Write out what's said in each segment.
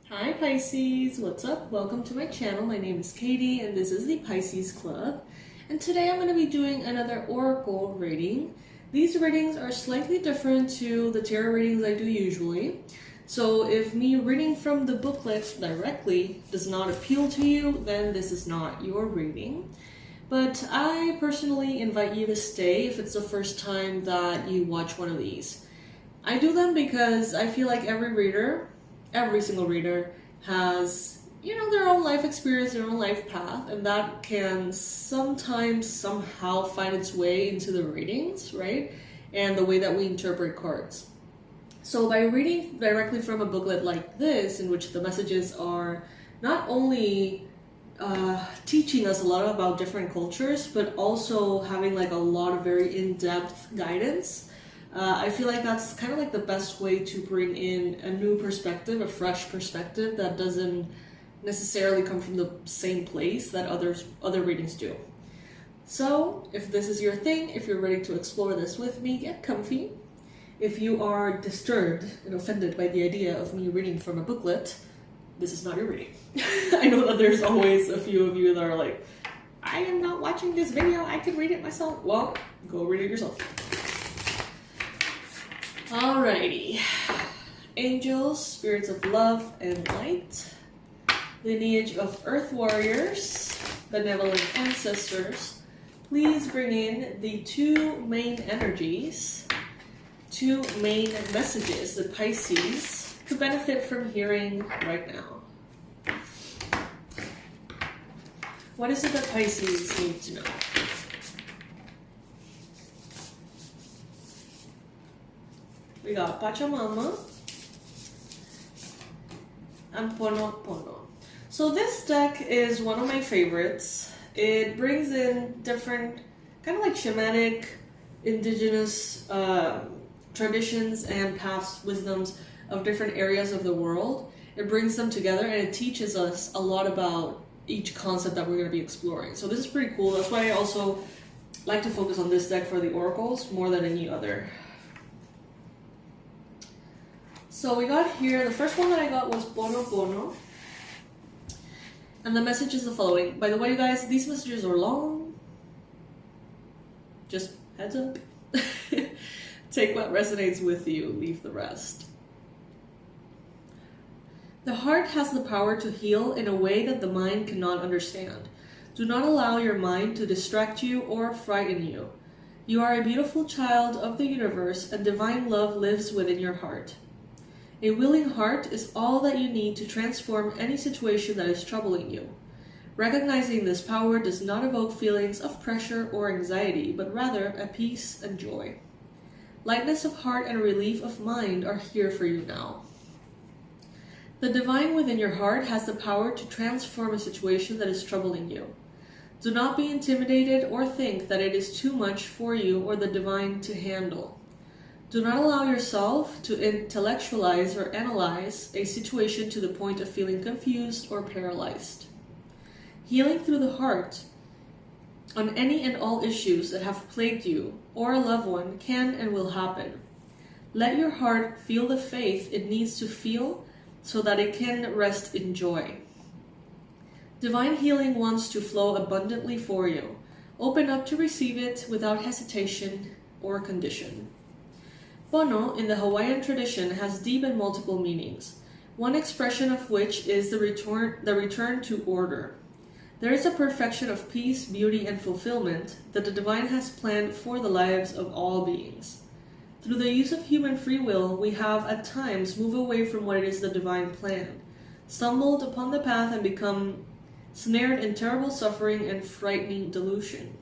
Hi Pisces, what's up? Welcome to my channel. My name is Katie and this is the Pisces Club. And today I'm going to be doing another oracle reading. These readings are slightly different to the tarot readings I do usually. So if me reading from the booklet directly does not appeal to you, then this is not your reading. But I personally invite you to stay if it's the first time that you watch one of these. I do them because I feel like every single reader has, their own life experience, their own life path, and that can sometimes somehow find its way into the readings, right? And the way that we interpret cards. So by reading directly from a booklet like this, in which the messages are not only teaching us a lot about different cultures, but also having like a lot of very in-depth guidance, I feel like that's kind of like the best way to bring in a new perspective, a fresh perspective that doesn't necessarily come from the same place that other readings do. So if this is your thing, if you're ready to explore this with me, get comfy. If you are disturbed and offended by the idea of me reading from a booklet, this is not your reading. I know that there's always a few of you that are like, I am not watching this video, I can read it myself. Well, go read it yourself. Alrighty. Angels, spirits of love and light, lineage of earth warriors, benevolent ancestors, please bring in the two main energies, two main messages that Pisces could benefit from hearing right now. What is it that Pisces need to know? We got Pachamama and Bono. So this deck is one of my favorites. It brings in different kind of like shamanic, indigenous traditions and past wisdoms of different areas of the world. It brings them together and it teaches us a lot about each concept that we're going to be exploring. So this is pretty cool. That's why I also like to focus on this deck for the oracles more than any other. So we got here, the first one that I got was Bono. And the message is the following. By the way, guys, these messages are long. Just heads up. Take what resonates with you, leave the rest. The heart has the power to heal in a way that the mind cannot understand. Do not allow your mind to distract you or frighten you. You are a beautiful child of the universe and divine love lives within your heart. A willing heart is all that you need to transform any situation that is troubling you. Recognizing this power does not evoke feelings of pressure or anxiety, but rather a peace and joy. Lightness of heart and relief of mind are here for you now. The divine within your heart has the power to transform a situation that is troubling you. Do not be intimidated or think that it is too much for you or the divine to handle. Do not allow yourself to intellectualize or analyze a situation to the point of feeling confused or paralyzed. Healing through the heart on any and all issues that have plagued you or a loved one can and will happen. Let your heart feel the faith it needs to feel so that it can rest in joy. Divine healing wants to flow abundantly for you. Open up to receive it without hesitation or condition. Bono, in the Hawaiian tradition, has deep and multiple meanings, one expression of which is the return to order. There is a perfection of peace, beauty, and fulfillment that the divine has planned for the lives of all beings. Through the use of human free will, we have at times moved away from what it is the divine plan, stumbled upon the path and become snared in terrible suffering and frightening delusion.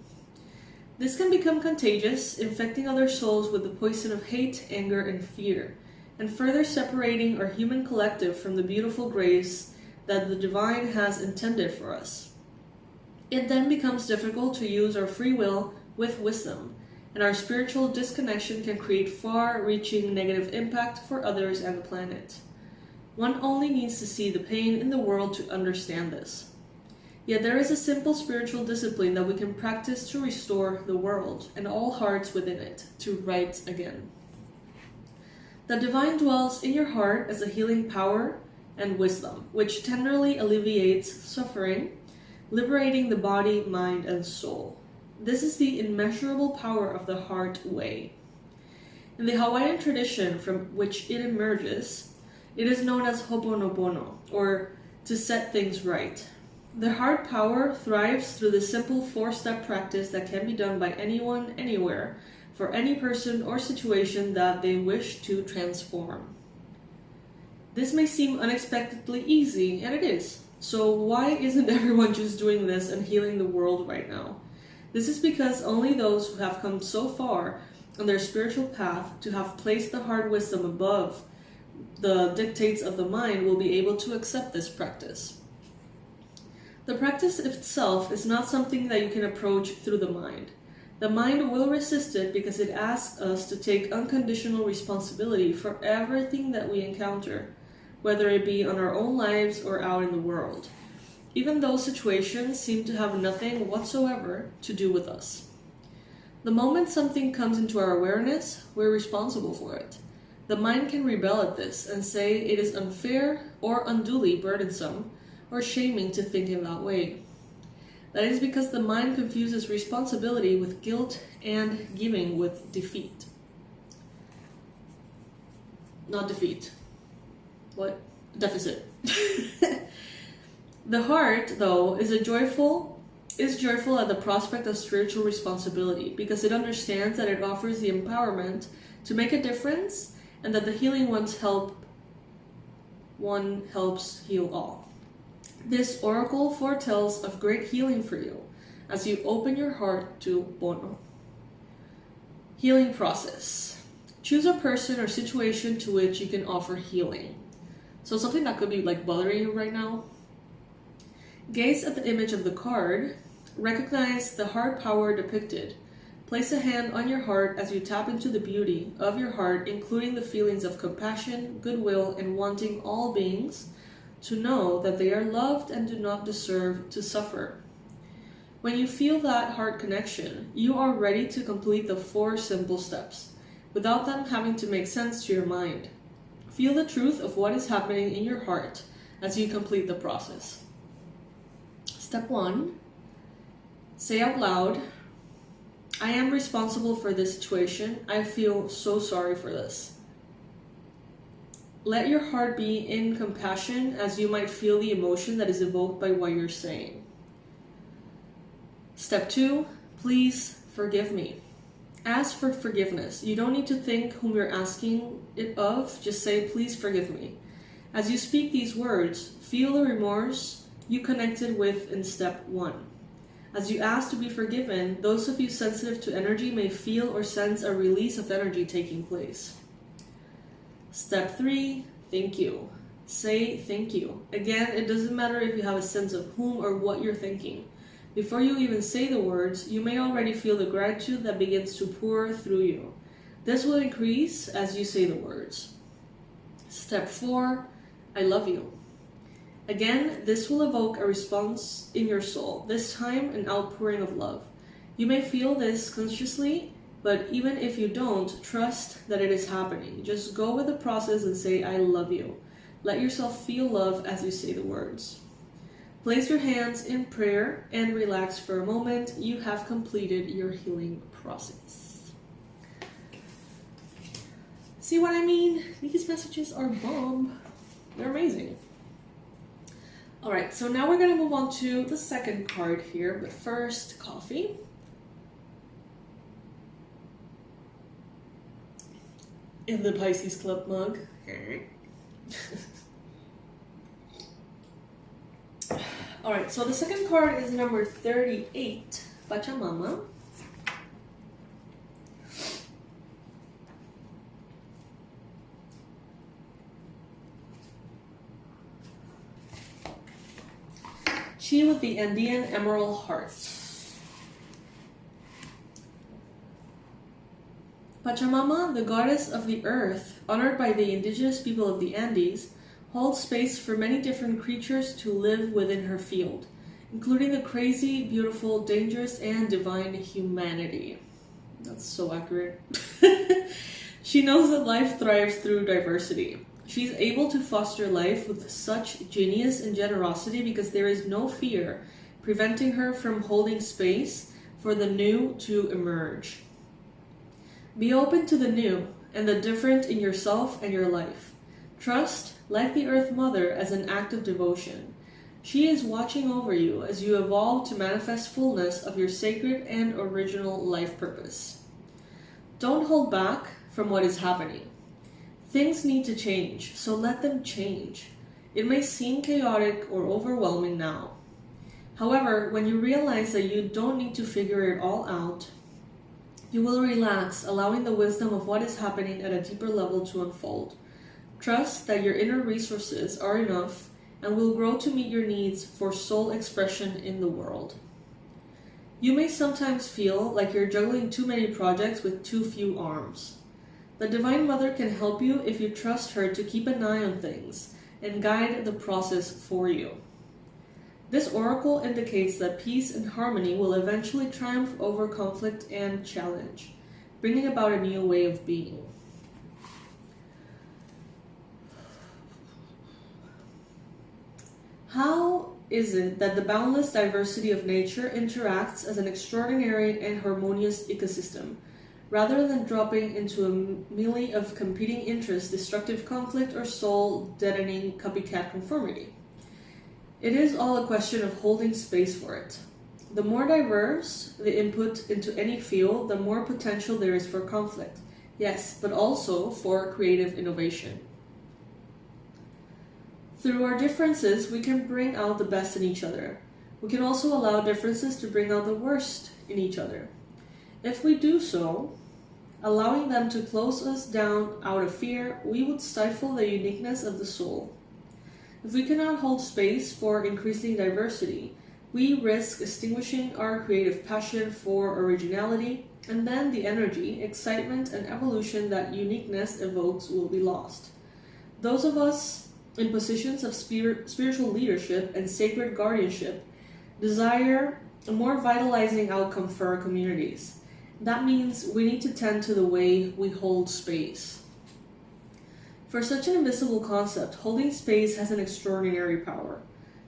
This can become contagious, infecting other souls with the poison of hate, anger, and fear, and further separating our human collective from the beautiful grace that the divine has intended for us. It then becomes difficult to use our free will with wisdom, and our spiritual disconnection can create far-reaching negative impact for others and the planet. One only needs to see the pain in the world to understand this. Yet there is a simple spiritual discipline that we can practice to restore the world and all hearts within it to right again. The divine dwells in your heart as a healing power, and wisdom, which tenderly alleviates suffering, liberating the body, mind, and soul. This is the immeasurable power of the heart way. In the Hawaiian tradition from which it emerges, it is known as Ho'oponopono, or to set things right. The heart power thrives through the simple 4-step practice that can be done by anyone, anywhere, for any person or situation that they wish to transform. This may seem unexpectedly easy, and it is. So why isn't everyone just doing this and healing the world right now? This is because only those who have come so far on their spiritual path to have placed the heart wisdom above the dictates of the mind will be able to accept this practice. The practice itself is not something that you can approach through the mind. The mind will resist it because it asks us to take unconditional responsibility for everything that we encounter, whether it be on our own lives or out in the world, even though situations seem to have nothing whatsoever to do with us. The moment something comes into our awareness, we're responsible for it. The mind can rebel at this and say it is unfair or unduly burdensome or shaming to think in that way. That is because the mind confuses responsibility with guilt and giving with defeat. Not defeat. What? Deficit. The heart, though, is joyful at the prospect of spiritual responsibility because it understands that it offers the empowerment to make a difference and that the healing one helps heal all. This oracle foretells of great healing for you as you open your heart to Bono. Healing process. Choose a person or situation to which you can offer healing. So something that could be like bothering you right now. Gaze at the image of the card. Recognize the heart power depicted. Place a hand on your heart as you tap into the beauty of your heart, including the feelings of compassion, goodwill, and wanting all beings to know that they are loved and do not deserve to suffer. When you feel that heart connection, you are ready to complete the 4 simple steps, without them having to make sense to your mind. Feel the truth of what is happening in your heart as you complete the process. Step 1. Say out loud, I am responsible for this situation. I feel so sorry for this. Let your heart be in compassion as you might feel the emotion that is evoked by what you're saying. Step 2, please forgive me. Ask for forgiveness. You don't need to think whom you're asking it of. Just say, please forgive me. As you speak these words, feel the remorse you connected with in step 1. As you ask to be forgiven, those of you sensitive to energy may feel or sense a release of energy taking place. Step 3, thank you. Say thank you. Again, it doesn't matter if you have a sense of whom or what you're thanking. Before you even say the words, you may already feel the gratitude that begins to pour through you. This will increase as you say the words. Step 4, I love you. Again, this will evoke a response in your soul, this time an outpouring of love. You may feel this consciously, but even if you don't, trust that it is happening. Just go with the process and say, I love you. Let yourself feel love as you say the words. Place your hands in prayer and relax for a moment. You have completed your healing process. See what I mean? These messages are bomb. They're amazing. Alright, so now we're going to move on to the second card here, but first, coffee. In the Pisces Club mug. Alright, so the second card is number 38, Pachamama. She with the Andean Emerald Heart. Pachamama, the goddess of the earth, honored by the indigenous people of the Andes, holds space for many different creatures to live within her field, including the crazy, beautiful, dangerous, and divine humanity. That's so accurate. She knows that life thrives through diversity. She's able to foster life with such genius and generosity because there is no fear preventing her from holding space for the new to emerge. Be open to the new and the different in yourself and your life. Trust, like the Earth Mother, as an act of devotion. She is watching over you as you evolve to manifest fullness of your sacred and original life purpose. Don't hold back from what is happening. Things need to change, so let them change. It may seem chaotic or overwhelming now. However, when you realize that you don't need to figure it all out, you will relax, allowing the wisdom of what is happening at a deeper level to unfold. Trust that your inner resources are enough and will grow to meet your needs for soul expression in the world. You may sometimes feel like you're juggling too many projects with too few arms. The Divine Mother can help you if you trust her to keep an eye on things and guide the process for you. This oracle indicates that peace and harmony will eventually triumph over conflict and challenge, bringing about a new way of being. How is it that the boundless diversity of nature interacts as an extraordinary and harmonious ecosystem, rather than dropping into a melee of competing interests, destructive conflict, or soul-deadening copycat conformity? It is all a question of holding space for it. The more diverse the input into any field, the more potential there is for conflict. Yes, but also for creative innovation. Through our differences, we can bring out the best in each other. We can also allow differences to bring out the worst in each other. If we do so, allowing them to close us down out of fear, we would stifle the uniqueness of the soul. If we cannot hold space for increasing diversity, we risk extinguishing our creative passion for originality, and then the energy, excitement, and evolution that uniqueness evokes will be lost. Those of us in positions of spiritual leadership and sacred guardianship desire a more vitalizing outcome for our communities. That means we need to tend to the way we hold space. For such an invisible concept, holding space has an extraordinary power.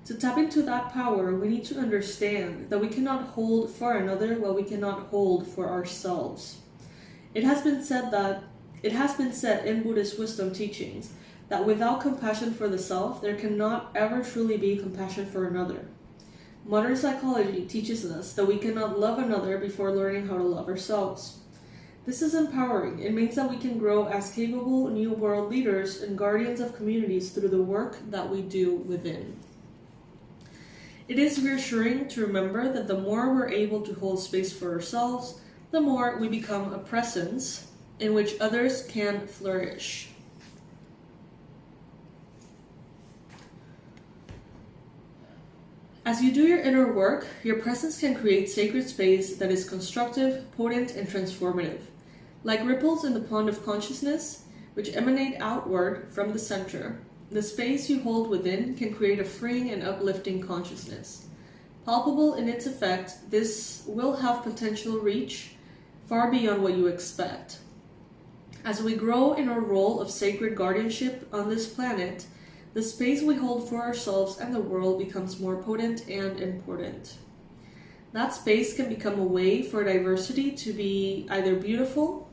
To tap into that power, we need to understand that we cannot hold for another what we cannot hold for ourselves. It has been said in Buddhist wisdom teachings that without compassion for the self, there cannot ever truly be compassion for another. Modern psychology teaches us that we cannot love another before learning how to love ourselves. This is empowering. It means that we can grow as capable new world leaders and guardians of communities through the work that we do within. It is reassuring to remember that the more we're able to hold space for ourselves, the more we become a presence in which others can flourish. As you do your inner work, your presence can create sacred space that is constructive, potent, and transformative. Like ripples in the pond of consciousness, which emanate outward from the center, the space you hold within can create a freeing and uplifting consciousness. Palpable in its effect, this will have potential reach far beyond what you expect. As we grow in our role of sacred guardianship on this planet, the space we hold for ourselves and the world becomes more potent and important. That space can become a way for diversity to be either beautiful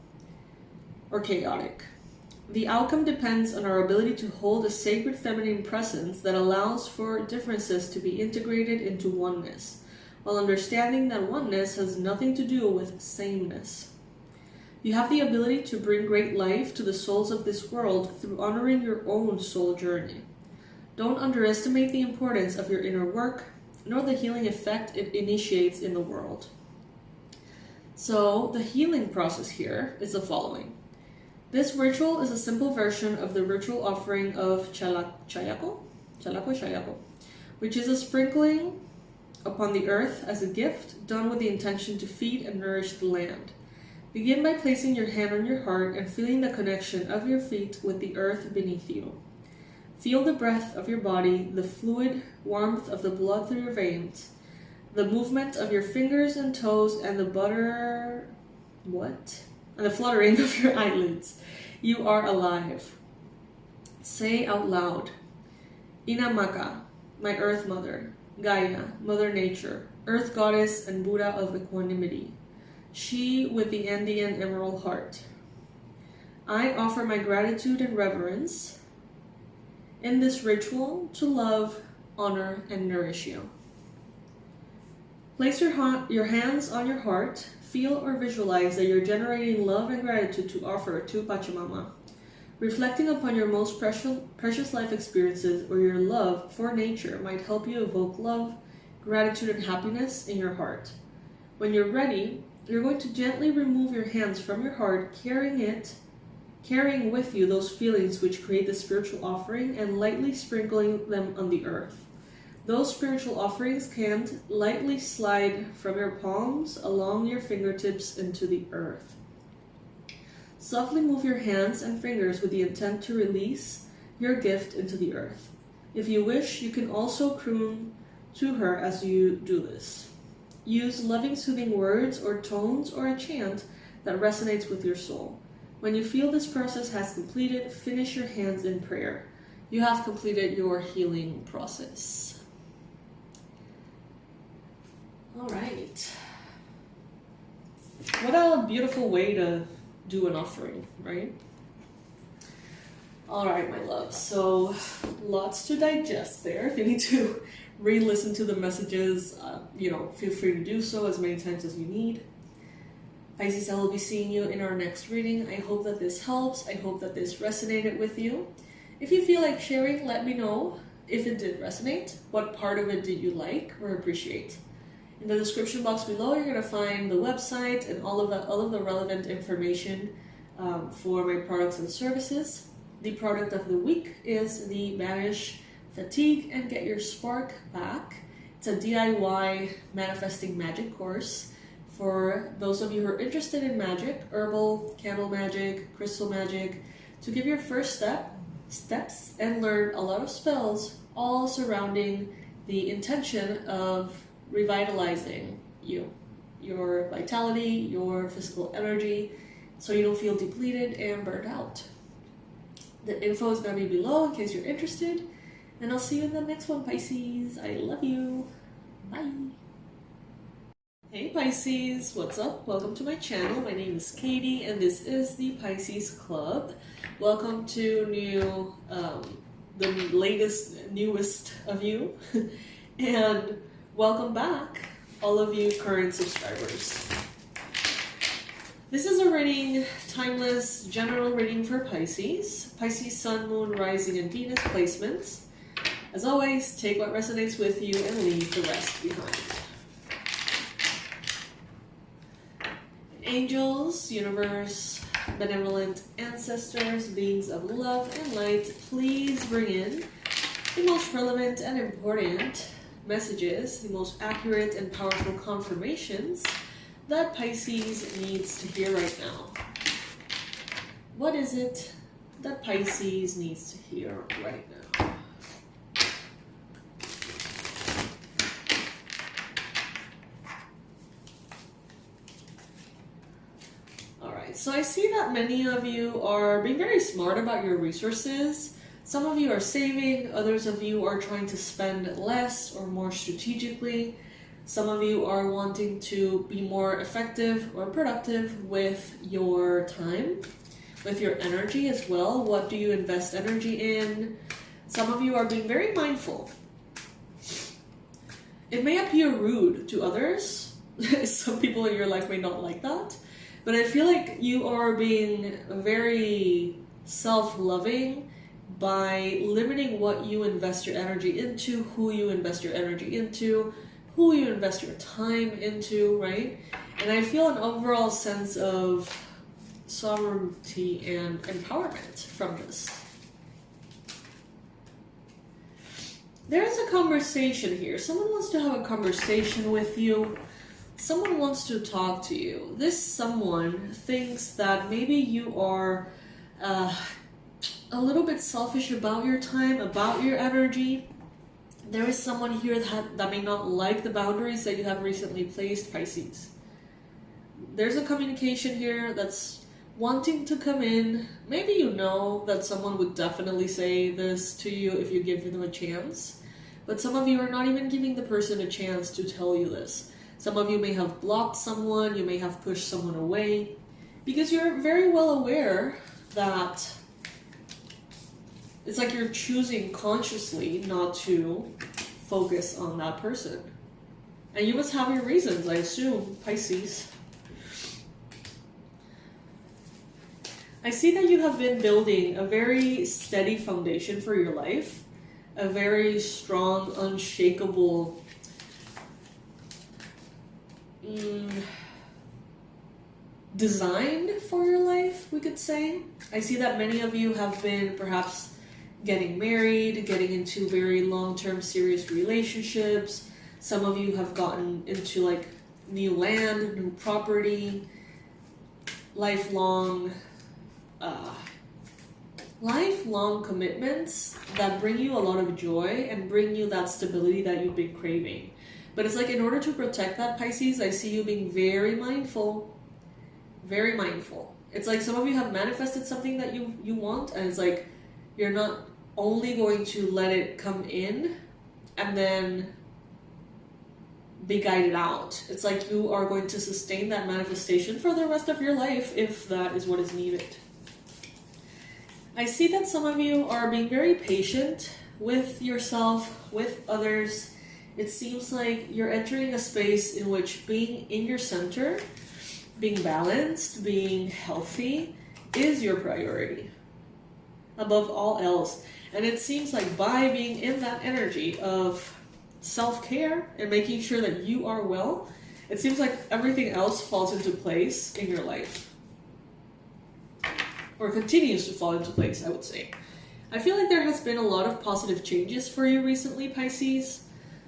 or chaotic. The outcome depends on our ability to hold a sacred feminine presence that allows for differences to be integrated into oneness, while understanding that oneness has nothing to do with sameness. You have the ability to bring great life to the souls of this world through honoring your own soul journey. Don't underestimate the importance of your inner work, nor the healing effect it initiates in the world. So, the healing process here is the following. This ritual is a simple version of the ritual offering of 𝗖𝗨𝗥𝗦𝗘𝗦, which is a sprinkling upon the earth as a gift done with the intention to feed and nourish the land. Begin by placing your hand on your heart and feeling the connection of your feet with the earth beneath you. Feel the breath of your body, the fluid warmth of the blood through your veins, the movement of your fingers and toes, and the fluttering of your eyelids. You are alive. Say out loud, Inamaka, my Earth Mother, Gaia, Mother Nature, Earth Goddess and Buddha of Equanimity, she with the Andean Emerald Heart. I offer my gratitude and reverence in this ritual to love, honor, and nourish you. Place your hands on your heart, feel or visualize that you're generating love and gratitude to offer to Pachamama. Reflecting upon your most precious life experiences or your love for nature might help you evoke love, gratitude, and happiness in your heart. When you're ready, you're going to gently remove your hands from your heart, carrying with you those feelings which create the spiritual offering and lightly sprinkling them on the earth. Those spiritual offerings can lightly slide from your palms along your fingertips into the earth. Softly move your hands and fingers with the intent to release your gift into the earth. If you wish, you can also croon to her as you do this. Use loving, soothing words or tones or a chant that resonates with your soul. When you feel this process has completed, finish your hands in prayer. You have completed your healing process. All right. What a beautiful way to do an offering, right? All right, my love. So lots to digest there. If you need to re-listen to the messages, feel free to do so as many times as you need. Pisces, I will be seeing you in our next reading. I hope that this helps. I hope that this resonated with you. If you feel like sharing, let me know if it did resonate. What part of it did you like or appreciate? In the description box below, you're going to find the website and all of the relevant information for my products and services. The product of the week is the Banish Fatigue and Get Your Spark Back. It's a DIY manifesting magic course for those of you who are interested in magic, herbal, candle magic, crystal magic, to give your first steps and learn a lot of spells, all surrounding the intention of revitalizing you, your vitality, your physical energy, so you don't feel depleted and burned out. The info is going to be below in case you're interested, and I'll see you in the next one, Pisces. I love you. Bye. Hey Pisces, what's up? Welcome to my channel. My name is Katie, and this is the Pisces Club. Welcome to the latest, newest of you, and welcome back, all of you current subscribers. This is a reading, timeless, general reading for Pisces. Pisces, Sun, Moon, Rising, and Venus placements. As always, take what resonates with you and leave the rest behind. Angels, universe, benevolent ancestors, beings of love and light, please bring in the most relevant and important messages, the most accurate and powerful confirmations that Pisces needs to hear right now. What is it that Pisces needs to hear right now? Alright, so I see that many of you are being very smart about your resources. Some of you are saving, others of you are trying to spend less or more strategically. Some of you are wanting to be more effective or productive with your time, with your energy as well. What do you invest energy in? Some of you are being very mindful. It may appear rude to others. Some people in your life may not like that. But I feel like you are being very self-loving by limiting what you invest your energy into, who you invest your energy into, who you invest your time into, right? And I feel an overall sense of sovereignty and empowerment from this. There's a conversation here. Someone wants to have a conversation with you. Someone wants to talk to you. This someone thinks that maybe you are a little bit selfish about your time, about your energy. There is someone here that may not like the boundaries that you have recently placed, Pisces. There's a communication here that's wanting to come in. Maybe you know that someone would definitely say this to you if you give them a chance, but some of you are not even giving the person a chance to tell you this. Some of you may have blocked someone, you may have pushed someone away, because you're very well aware that it's like you're choosing consciously not to focus on that person. And you must have your reasons, I assume, Pisces. I see that you have been building a very steady foundation for your life, a very strong, unshakable design for your life, we could say. I see that many of you have been perhaps getting married, getting into very long-term serious relationships. Some of you have gotten into like new land, new property, lifelong commitments that bring you a lot of joy and bring you that stability that you've been craving. But it's like, in order to protect that, Pisces, I see you being very mindful. Very mindful. It's like some of you have manifested something that you want, and it's like you're not only going to let it come in and then be guided out. It's like you are going to sustain that manifestation for the rest of your life if that is what is needed. I see that some of you are being very patient with yourself, with others. It seems like you're entering a space in which being in your center, being balanced, being healthy is your priority above all else. And it seems like by being in that energy of self-care and making sure that you are well, it seems like everything else falls into place in your life. Or continues to fall into place, I would say. I feel like there has been a lot of positive changes for you recently, Pisces.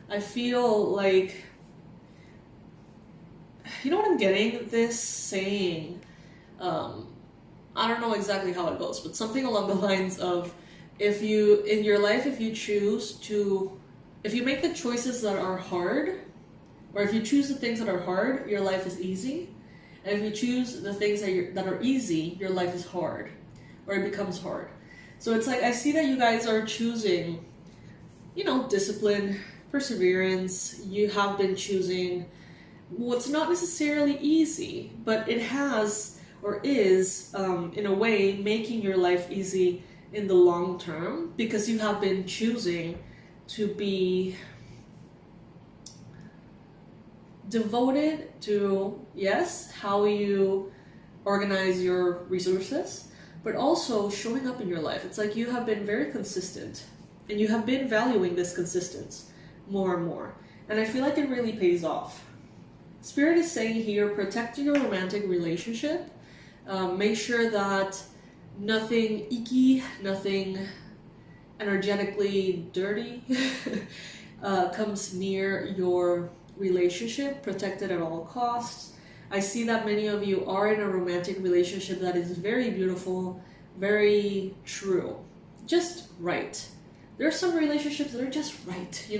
I feel like, you know what I'm getting? This saying, I don't know exactly how it goes, but something along the lines of, if you, in your life, if you make the choices that are hard, or if you choose the things that are hard, your life is easy. And if you choose the things that are easy, your life is hard, or it becomes hard. So it's like, I see that you guys are choosing, discipline, perseverance. You have been choosing what's not necessarily easy, but it has, or is, in a way, making your life easy in the long term, because you have been choosing to be devoted to, yes, how you organize your resources, but also showing up in your life. It's like you have been very consistent, and you have been valuing this consistency more and more. And I feel like it really pays off. Spirit is saying here, protect your romantic relationship. Make sure that nothing icky, nothing energetically dirty comes near your relationship. Protect it at all costs. I see that many of you are in a romantic relationship that is very beautiful, very true, just right. There are some relationships that are just right. They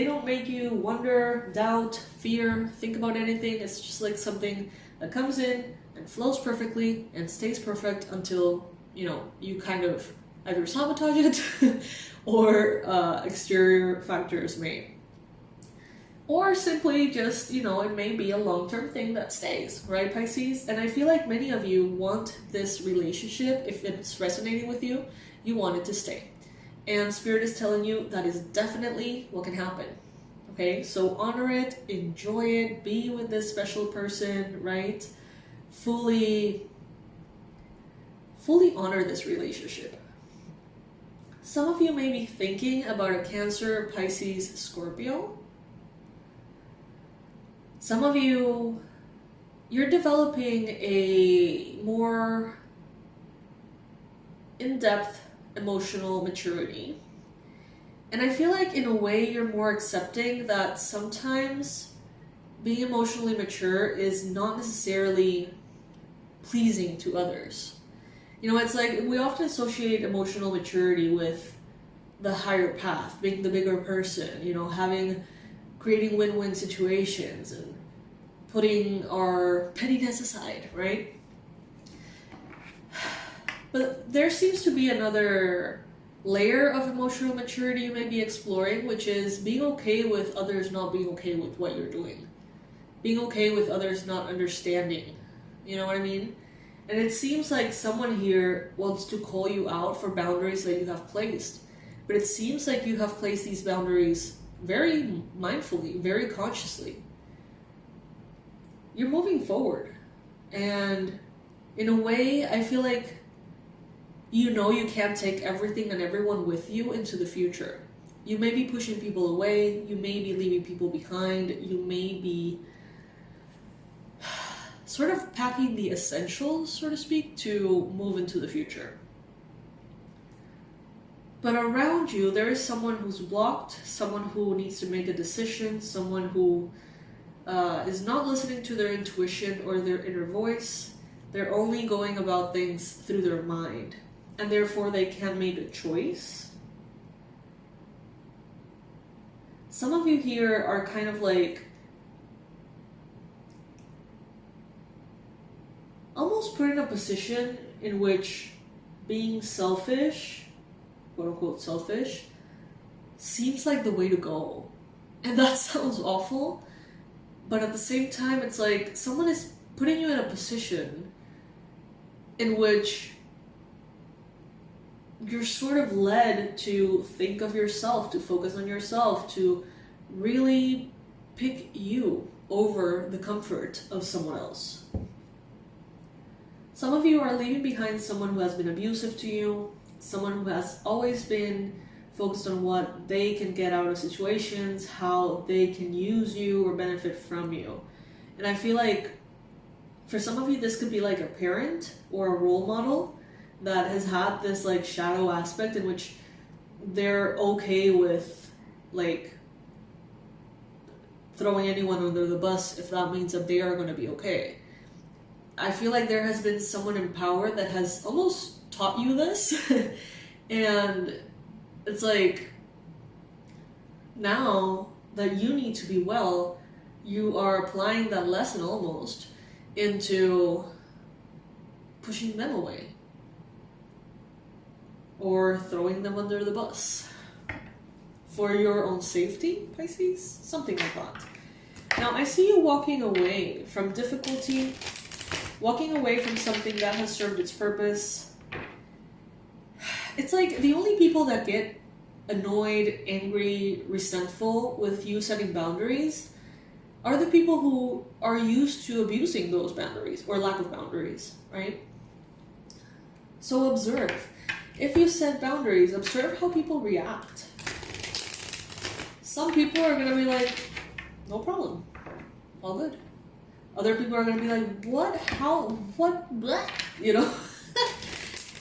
don't make you wonder, doubt, fear, think about anything. It's just like something that comes in and flows perfectly and stays perfect until, you kind of either sabotage it or exterior factors may. Or simply just, it may be a long-term thing that stays, right, Pisces? And I feel like many of you want this relationship, if it's resonating with you, you want it to stay. And Spirit is telling you that is definitely what can happen. Okay, so honor it, enjoy it, be with this special person, right? Fully honor this relationship. Some of you may be thinking about a Cancer, Pisces, Scorpio. Some of you, you're developing a more in-depth emotional maturity. And I feel like in a way you're more accepting that sometimes being emotionally mature is not necessarily pleasing to others. It's like we often associate emotional maturity with the higher path, being the bigger person, creating win-win situations and putting our pettiness aside, right? But there seems to be another layer of emotional maturity you may be exploring, which is being okay with others not being okay with what you're doing. Being okay with others not understanding. You know what I mean? And it seems like someone here wants to call you out for boundaries that you have placed. But it seems like you have placed these boundaries very mindfully, very consciously. You're moving forward. And in a way, I feel like you know you can't take everything and everyone with you into the future. You may be pushing people away. You may be leaving people behind. You may be sort of packing the essentials, so to speak, to move into the future. But around you, there is someone who's blocked, someone who needs to make a decision, someone who is not listening to their intuition or their inner voice. They're only going about things through their mind, and therefore they can't make a choice. Some of you here are kind of like almost put in a position in which being selfish, quote unquote selfish, seems like the way to go. And that sounds awful, but at the same time, it's like someone is putting you in a position in which you're sort of led to think of yourself, to focus on yourself, to really pick you over the comfort of someone else. Some of you are leaving behind someone who has been abusive to you, someone who has always been focused on what they can get out of situations, how they can use you or benefit from you. And I feel like for some of you, this could be like a parent or a role model that has had this like shadow aspect in which they're okay with like throwing anyone under the bus if that means that they are going to be okay. I feel like there has been someone in power that has almost taught you this. And it's like, now that you need to be well, you are applying that lesson almost into pushing them away or throwing them under the bus for your own safety, Pisces, something like that. Now I see you walking away from difficulty, walking away from something that has served its purpose. It's like the only people that get annoyed, angry, resentful with you setting boundaries are the people who are used to abusing those boundaries or lack of boundaries, right? So observe. If you set boundaries, observe how people react. Some people are going to be like, no problem, all good. Other people are going to be like, what, how, what, blah, you know?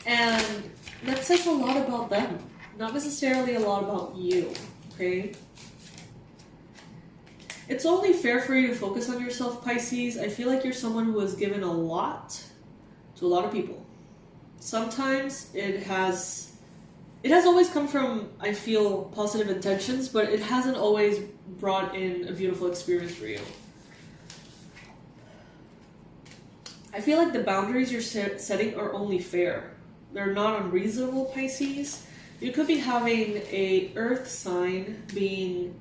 And that says a lot about them, not necessarily a lot about you, okay? It's only fair for you to focus on yourself, Pisces. I feel like you're someone who has given a lot to a lot of people. Sometimes it has always come from, I feel, positive intentions, but it hasn't always brought in a beautiful experience for you. I feel like the boundaries you're setting are only fair. They're not unreasonable, Pisces. You could be having a earth sign being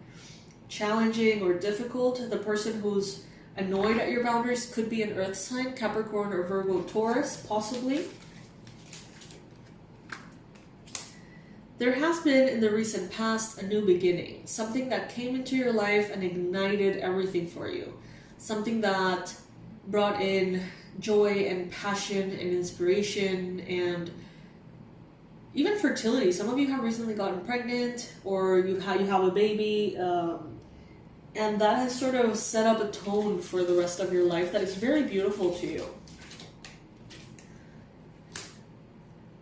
challenging or difficult. The person who's annoyed at your boundaries could be an earth sign, Capricorn or Virgo, Taurus, possibly. There has been in the recent past a new beginning, something that came into your life and ignited everything for you, something that brought in joy and passion and inspiration and even fertility. Some of you have recently gotten pregnant or you have a baby, and that has sort of set up a tone for the rest of your life that is very beautiful to you.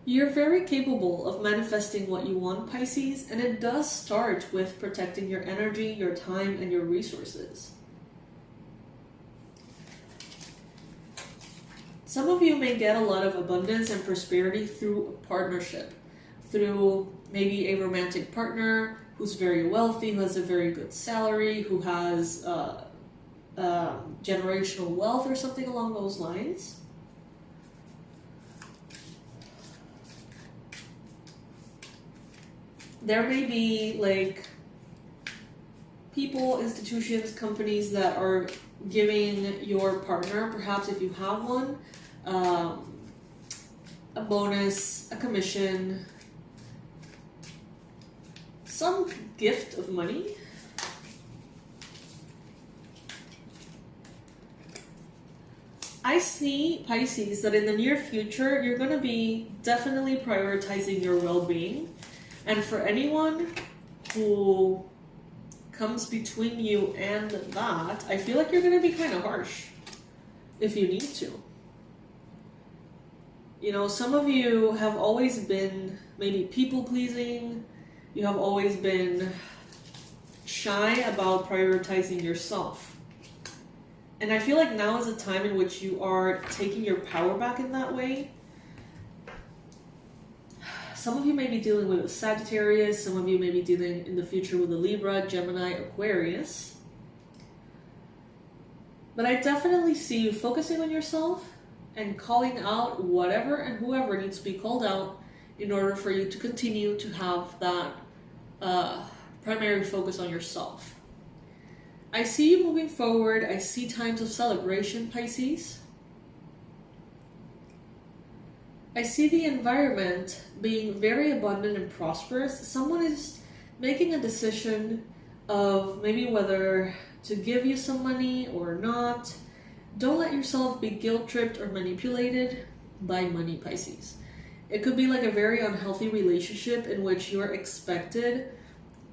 You're very capable of manifesting what you want, Pisces, and it does start with protecting your energy, your time, and your resources. Some of you may get a lot of abundance and prosperity through a partnership, through maybe a romantic partner who's very wealthy, who has a very good salary, who has generational wealth or something along those lines. there may be like people, institutions, companies that are giving your partner, perhaps if you have one, a bonus, a commission, some gift of money. I see, Pisces, that in the near future, you're going to be definitely prioritizing your well-being. And for anyone who comes between you and that, I feel like you're going to be kind of harsh if you need to. You know, some of you have always been maybe people-pleasing. You have always been shy about prioritizing yourself. And I feel like now is a time in which you are taking your power back in that way. Some of you may be dealing with a Sagittarius. Some of you may be dealing in the future with a Libra, Gemini, Aquarius. But I definitely see you focusing on yourself and calling out whatever and whoever needs to be called out in order for you to continue to have that primary focus on yourself. I see you moving forward. I see times of celebration, Pisces. I see the environment being very abundant and prosperous. Someone is making a decision of maybe whether to give you some money or not. Don't let yourself be guilt-tripped or manipulated by money, Pisces. It could be like a very unhealthy relationship in which you're expected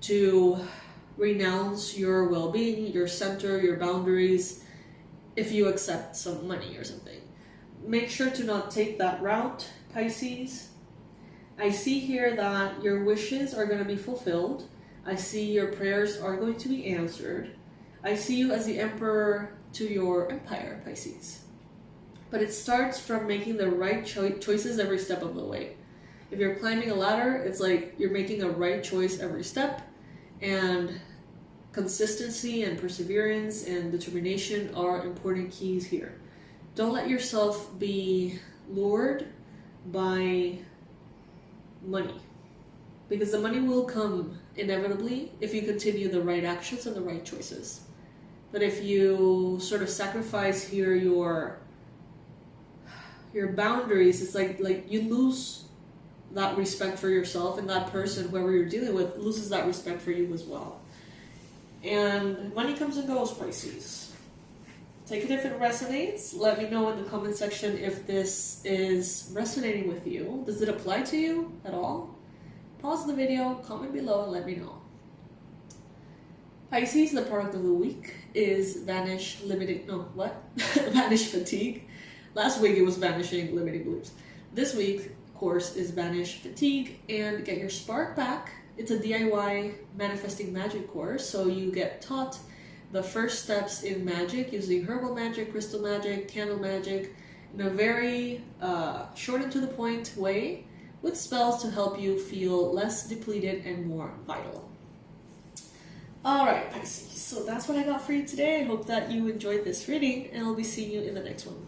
to renounce your well-being, your center, your boundaries, if you accept some money or something. Make sure to not take that route, Pisces. I see here that your wishes are going to be fulfilled. I see your prayers are going to be answered. I see you as the emperor to your empire, Pisces. But it starts from making the right choices every step of the way. If you're climbing a ladder, it's like you're making a right choice every step. And consistency and perseverance and determination are important keys here. Don't let yourself be lured by money, because the money will come inevitably if you continue the right actions and the right choices. But if you sort of sacrifice here your boundaries, it's like you lose that respect for yourself, and that person, whoever you're dealing with, loses that respect for you as well. And money comes and goes, Pisces. Take it if it resonates. Let me know in the comment section if this is resonating with you. Does it apply to you at all? Pause the video, comment below, and let me know. Pisces, the product of the week is Banish Banish Fatigue. Last week it was Banishing Limiting Beliefs. This week, course, is Banish Fatigue and Get Your Spark Back. It's a DIY manifesting magic course, so you get taught the first steps in magic using herbal magic, crystal magic, candle magic in a very short and to the point way, with spells to help you feel less depleted and more vital. Alright, Pisces, so that's what I got for you today. I hope that you enjoyed this reading, and I'll be seeing you in the next one.